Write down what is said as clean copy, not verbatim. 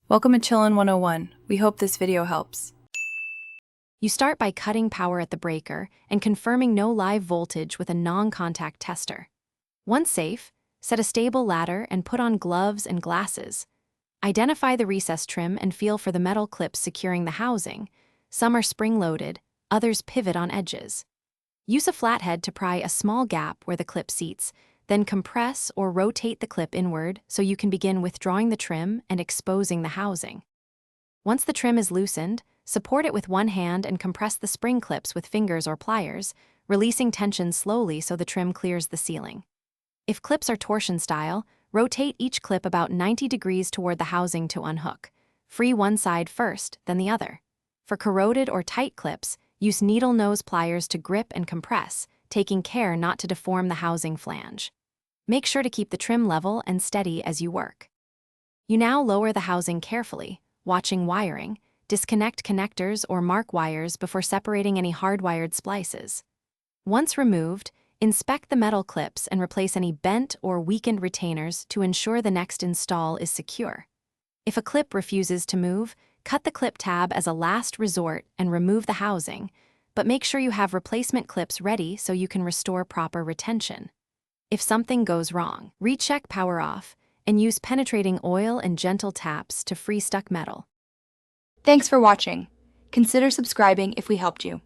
Welcome to Chillin' 101. We hope this video helps. You start by cutting power at the breaker and confirming no live voltage with a non-contact tester. Once safe, set a stable ladder and put on gloves and glasses. Identify the recess trim and feel for the metal clips securing the housing. Some are spring-loaded, others pivot on edges. Use a flathead to pry a small gap where the clip seats, then compress or rotate the clip inward so you can begin withdrawing the trim and exposing the housing. Once the trim is loosened, support it with one hand and compress the spring clips with fingers or pliers, releasing tension slowly so the trim clears the ceiling. If clips are torsion style, rotate each clip about 90 degrees toward the housing to unhook. Free one side first, then the other. For corroded or tight clips, use needle nose pliers to grip and compress, taking care not to deform the housing flange. Make sure to keep the trim level and steady as you work. You now lower the housing carefully, watching wiring, disconnect connectors or mark wires before separating any hardwired splices. Once removed, inspect the metal clips and replace any bent or weakened retainers to ensure the next install is secure. If a clip refuses to move, cut the clip tab as a last resort and remove the housing, but make sure you have replacement clips ready so you can restore proper retention. If something goes wrong, recheck power off and use penetrating oil and gentle taps to free stuck metal. Thanks for watching. Consider subscribing if we helped you.